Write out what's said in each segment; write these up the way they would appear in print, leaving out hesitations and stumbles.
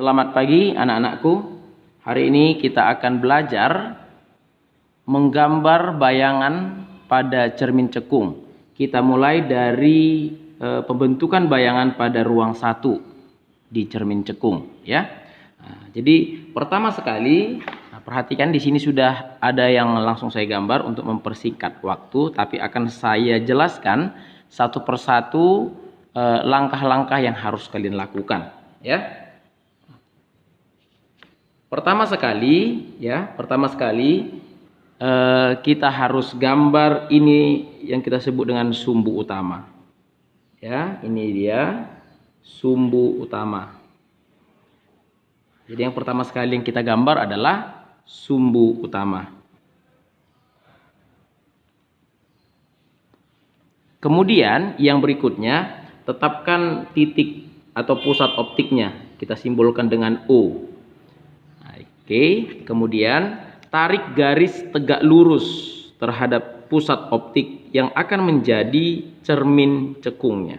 Selamat pagi anak-anakku. Hari ini kita akan belajar menggambar bayangan pada cermin cekung. Kita mulai dari pembentukan bayangan pada ruang 1 di cermin cekung, ya. Jadi pertama sekali, perhatikan di sini sudah ada yang langsung saya gambar untuk mempersingkat waktu, tapi akan saya jelaskan satu persatu langkah-langkah yang harus kalian lakukan, ya. Pertama sekali kita harus gambar ini yang kita sebut dengan sumbu utama. Ya, ini dia sumbu utama. Jadi yang pertama sekali yang kita gambar adalah sumbu utama. Kemudian yang berikutnya, tetapkan titik atau pusat optiknya. Kita simbolkan dengan O. Oke, kemudian tarik garis tegak lurus terhadap pusat optik yang akan menjadi cermin cekungnya.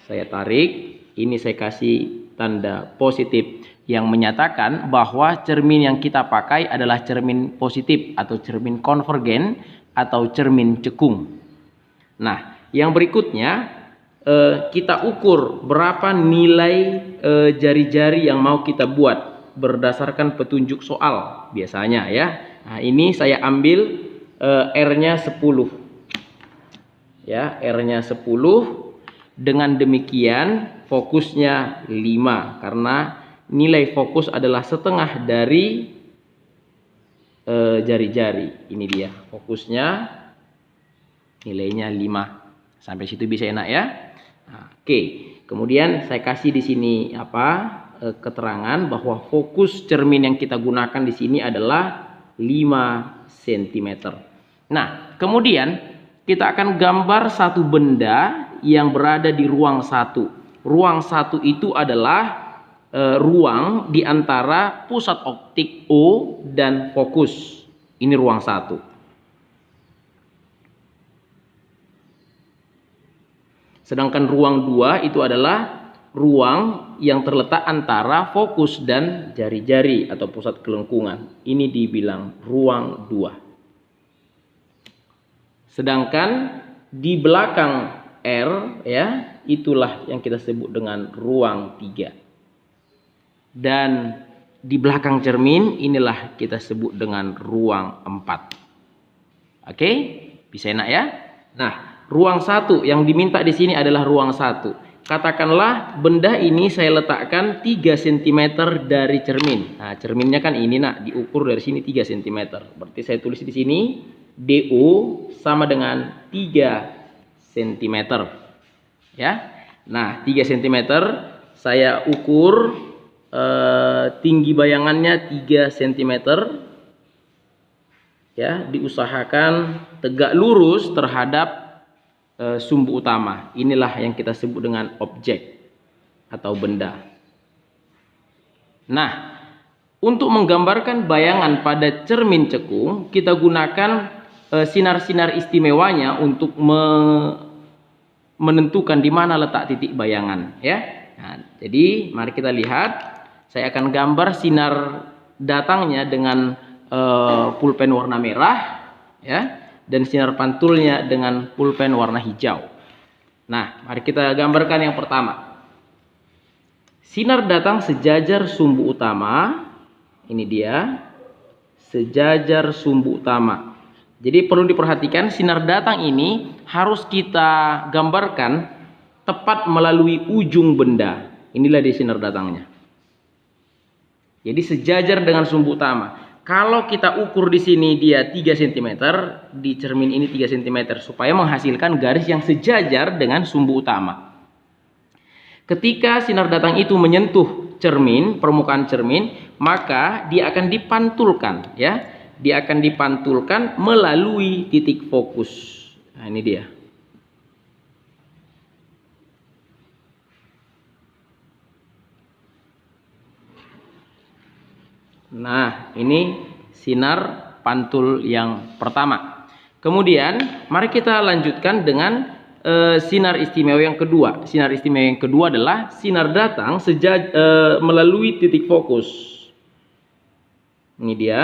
Saya tarik, ini saya kasih tanda positif yang menyatakan bahwa cermin yang kita pakai adalah cermin positif atau cermin konvergen atau cermin cekung. Nah, yang berikutnya kita ukur berapa nilai jari-jari yang mau kita buat berdasarkan petunjuk soal biasanya, ya. Nah, ini saya ambil R-nya 10. Ya, R-nya 10. Dengan demikian fokusnya 5 karena nilai fokus adalah setengah dari jari-jari. Ini dia fokusnya, nilainya 5. Sampai situ bisa enak, ya. Nah, oke. Kemudian saya kasih di sini keterangan bahwa fokus cermin yang kita gunakan di sini adalah 5 cm. Nah, kemudian kita akan gambar satu benda yang berada di ruang 1. Ruang 1 itu adalah ruang di antara pusat optik O dan fokus. Ini ruang 1. Sedangkan ruang 2 itu adalah ruang yang terletak antara fokus dan jari-jari atau pusat kelengkungan. Ini dibilang ruang 2. Sedangkan di belakang R, ya, itulah yang kita sebut dengan ruang 3. Dan di belakang cermin inilah kita sebut dengan ruang 4. Oke? Bisa enak, ya? Nah, ruang 1 yang diminta di sini adalah ruang 1. Katakanlah benda ini saya letakkan 3 cm dari cermin. Nah, cerminnya kan ini, nak, diukur dari sini 3 cm. Berarti saya tulis di sini DO sama dengan 3 cm. Ya. Nah, 3 cm saya ukur tinggi bayangannya 3 cm. Ya, diusahakan tegak lurus terhadap sumbu utama. Inilah yang kita sebut dengan objek atau benda. Nah, untuk menggambarkan bayangan pada cermin cekung, kita gunakan sinar-sinar istimewanya untuk menentukan di mana letak titik bayangan, ya. Nah, jadi mari kita lihat. Saya akan gambar sinar datangnya dengan pulpen warna merah, ya. Dan sinar pantulnya dengan pulpen warna hijau. Nah, mari kita gambarkan yang pertama. Sinar datang sejajar sumbu utama. Ini dia, sejajar sumbu utama. Jadi perlu diperhatikan, sinar datang ini harus kita gambarkan tepat melalui ujung benda. Inilah dia sinar datangnya. Jadi sejajar dengan sumbu utama. Kalau kita ukur di sini dia 3 cm, di cermin ini 3 cm, supaya menghasilkan garis yang sejajar dengan sumbu utama. Ketika sinar datang itu menyentuh cermin, permukaan cermin, maka dia akan dipantulkan, ya. Dia akan dipantulkan melalui titik fokus. Nah, ini dia. Nah, ini sinar pantul yang pertama. Kemudian, mari kita lanjutkan dengan sinar istimewa yang kedua. Sinar istimewa yang kedua adalah sinar datang melalui titik fokus. Ini dia.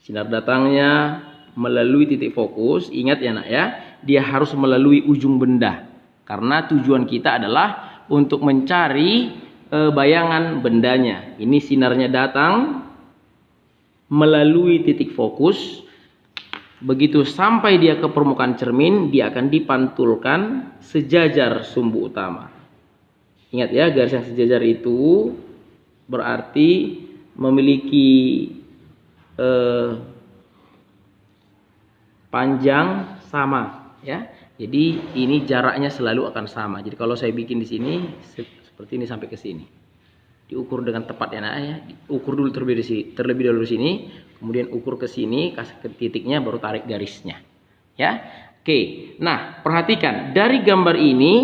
Sinar datangnya melalui titik fokus. Ingat ya nak ya, dia harus melalui ujung benda. Karena tujuan kita adalah untuk mencari bayangan bendanya. Ini sinarnya datang melalui titik fokus. Begitu sampai dia ke permukaan cermin, dia akan dipantulkan sejajar sumbu utama. Ingat ya, garis yang sejajar itu berarti memiliki panjang sama ya. Jadi ini jaraknya selalu akan sama. Jadi kalau saya bikin di sini seperti ini sampai ke sini, diukur dengan tepat ya nak ya. Ukur dulu terlebih dahulu di sini, kemudian ukur ke sini, kasih ke titiknya, baru tarik garisnya. Ya, oke. Nah, perhatikan dari gambar ini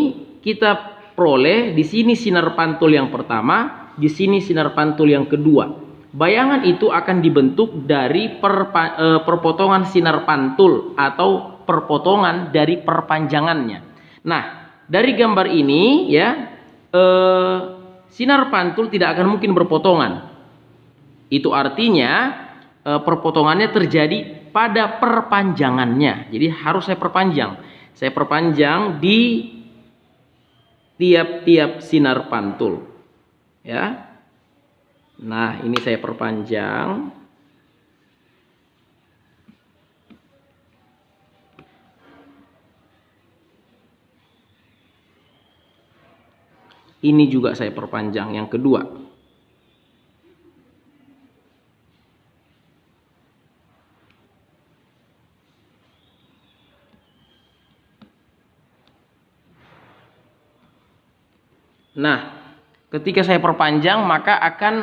kita peroleh di sini sinar pantul yang pertama, di sini sinar pantul yang kedua. Bayangan itu akan dibentuk dari perpotongan sinar pantul atau perpotongan dari perpanjangannya. Nah, dari gambar ini ya, sinar pantul tidak akan mungkin berpotongan. Itu artinya perpotongannya terjadi pada perpanjangannya. Jadi harus saya perpanjang. Saya perpanjang di tiap-tiap sinar pantul. Ya. Nah, ini saya perpanjang. Ini juga saya perpanjang yang kedua. Nah, ketika saya perpanjang maka akan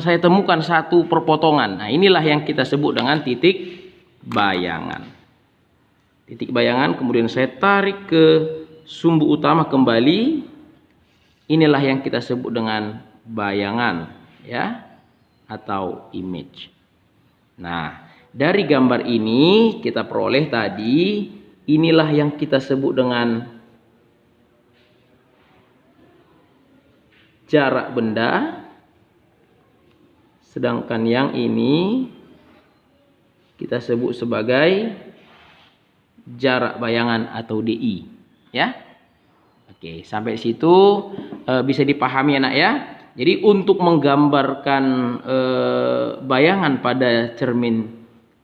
saya temukan satu perpotongan. Nah, inilah yang kita sebut dengan titik bayangan. Titik bayangan kemudian saya tarik ke sumbu utama kembali. Inilah yang kita sebut dengan bayangan ya, atau image. Nah, dari gambar ini kita peroleh tadi, inilah yang kita sebut dengan jarak benda, sedangkan yang ini kita sebut sebagai jarak bayangan atau DI ya. Oke, sampai situ bisa dipahami anak ya. Jadi untuk menggambarkan bayangan pada cermin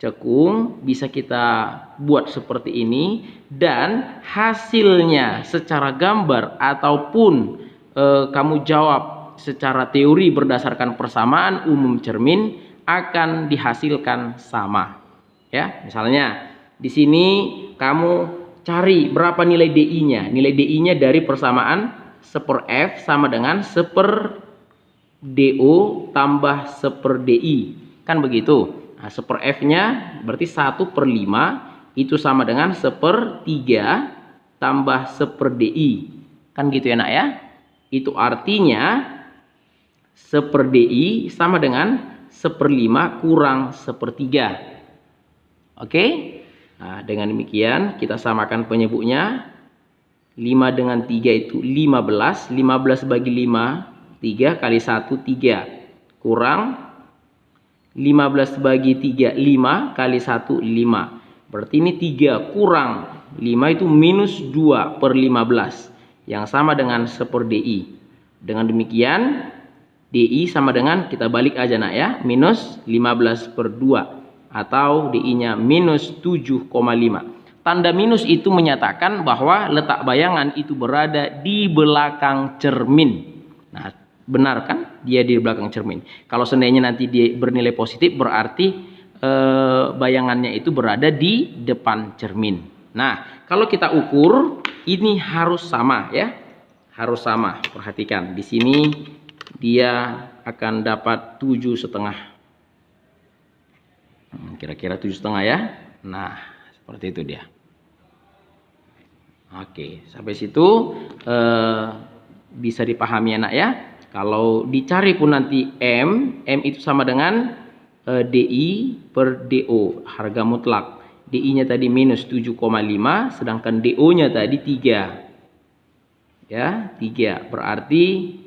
cekung bisa kita buat seperti ini, dan hasilnya secara gambar ataupun kamu jawab secara teori berdasarkan persamaan umum cermin akan dihasilkan sama. Ya, misalnya di sini kamu cari berapa nilai DI-nya. Nilai DI-nya dari persamaan 1/F sama dengan 1/DO tambah 1/DI. Kan begitu. Nah, 1/F-nya berarti 1/5 itu sama dengan 1/3 tambah 1/DI. Kan gitu ya nak ya. Itu artinya 1/DI sama dengan 1/5 kurang 1/3. Oke. Nah, dengan demikian kita samakan penyebutnya. 5 dengan 3 itu 15. 15 bagi 5, 3 kali 1, 3. Kurang 15 bagi 3, 5 kali 1, 5. Berarti ini 3 kurang 5 itu minus 2/15. Yang sama dengan 1/DI. Dengan demikian DI sama dengan, kita balik aja nak ya, minus 15/2. Atau DI-nya minus 7,5. Tanda minus itu menyatakan bahwa letak bayangan itu berada di belakang cermin. Nah, benar kan? Dia di belakang cermin. Kalau seandainya nanti dia bernilai positif, berarti bayangannya itu berada di depan cermin. Nah, kalau kita ukur, ini harus sama ya. Harus sama. Perhatikan, di sini dia akan dapat 7,5. Kira-kira 7,5 ya. Nah, seperti itu dia. Oke, sampai situ bisa dipahami anak ya. Kalau dicari pun nanti M itu sama dengan DI per DO, harga mutlak. DI-nya tadi minus 7,5, sedangkan DO-nya tadi 3. Ya, 3. Berarti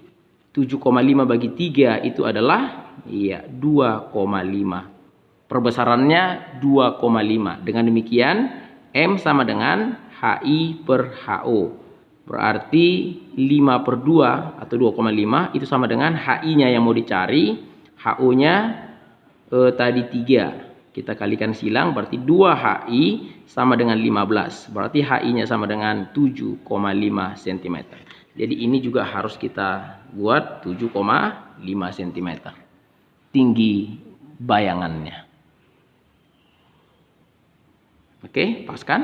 7,5 bagi 3 itu adalah 2,5. Perbesarannya 2,5. Dengan demikian M sama dengan HI per HO. Berarti 5/2 atau 2,5 itu sama dengan HI-nya yang mau dicari. HO-nya tadi 3. Kita kalikan silang, berarti 2HI sama dengan 15. Berarti HI-nya sama dengan 7,5 cm. Jadi ini juga harus kita buat 7,5 cm. Tinggi bayangannya. Oke, pas kan?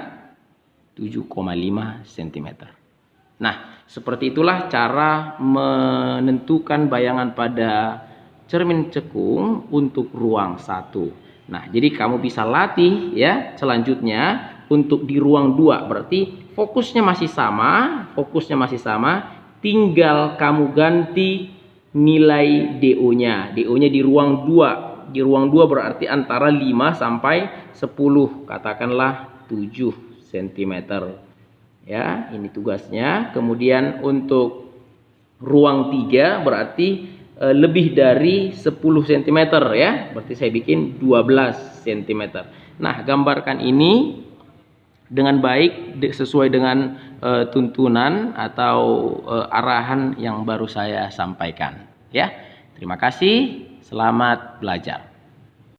7,5 cm. Nah, seperti itulah cara menentukan bayangan pada cermin cekung untuk ruang 1. Nah, jadi kamu bisa latih ya selanjutnya untuk di ruang 2. Berarti fokusnya masih sama, tinggal kamu ganti nilai DO-nya. DO-nya di ruang 2. Di ruang 2 berarti antara 5 sampai 10, katakanlah 7 cm. Ya, ini tugasnya. Kemudian untuk ruang 3 berarti lebih dari 10 cm ya. Berarti saya bikin 12 cm. Nah, gambarkan ini dengan baik sesuai dengan tuntunan atau arahan yang baru saya sampaikan ya. Terima kasih, selamat belajar.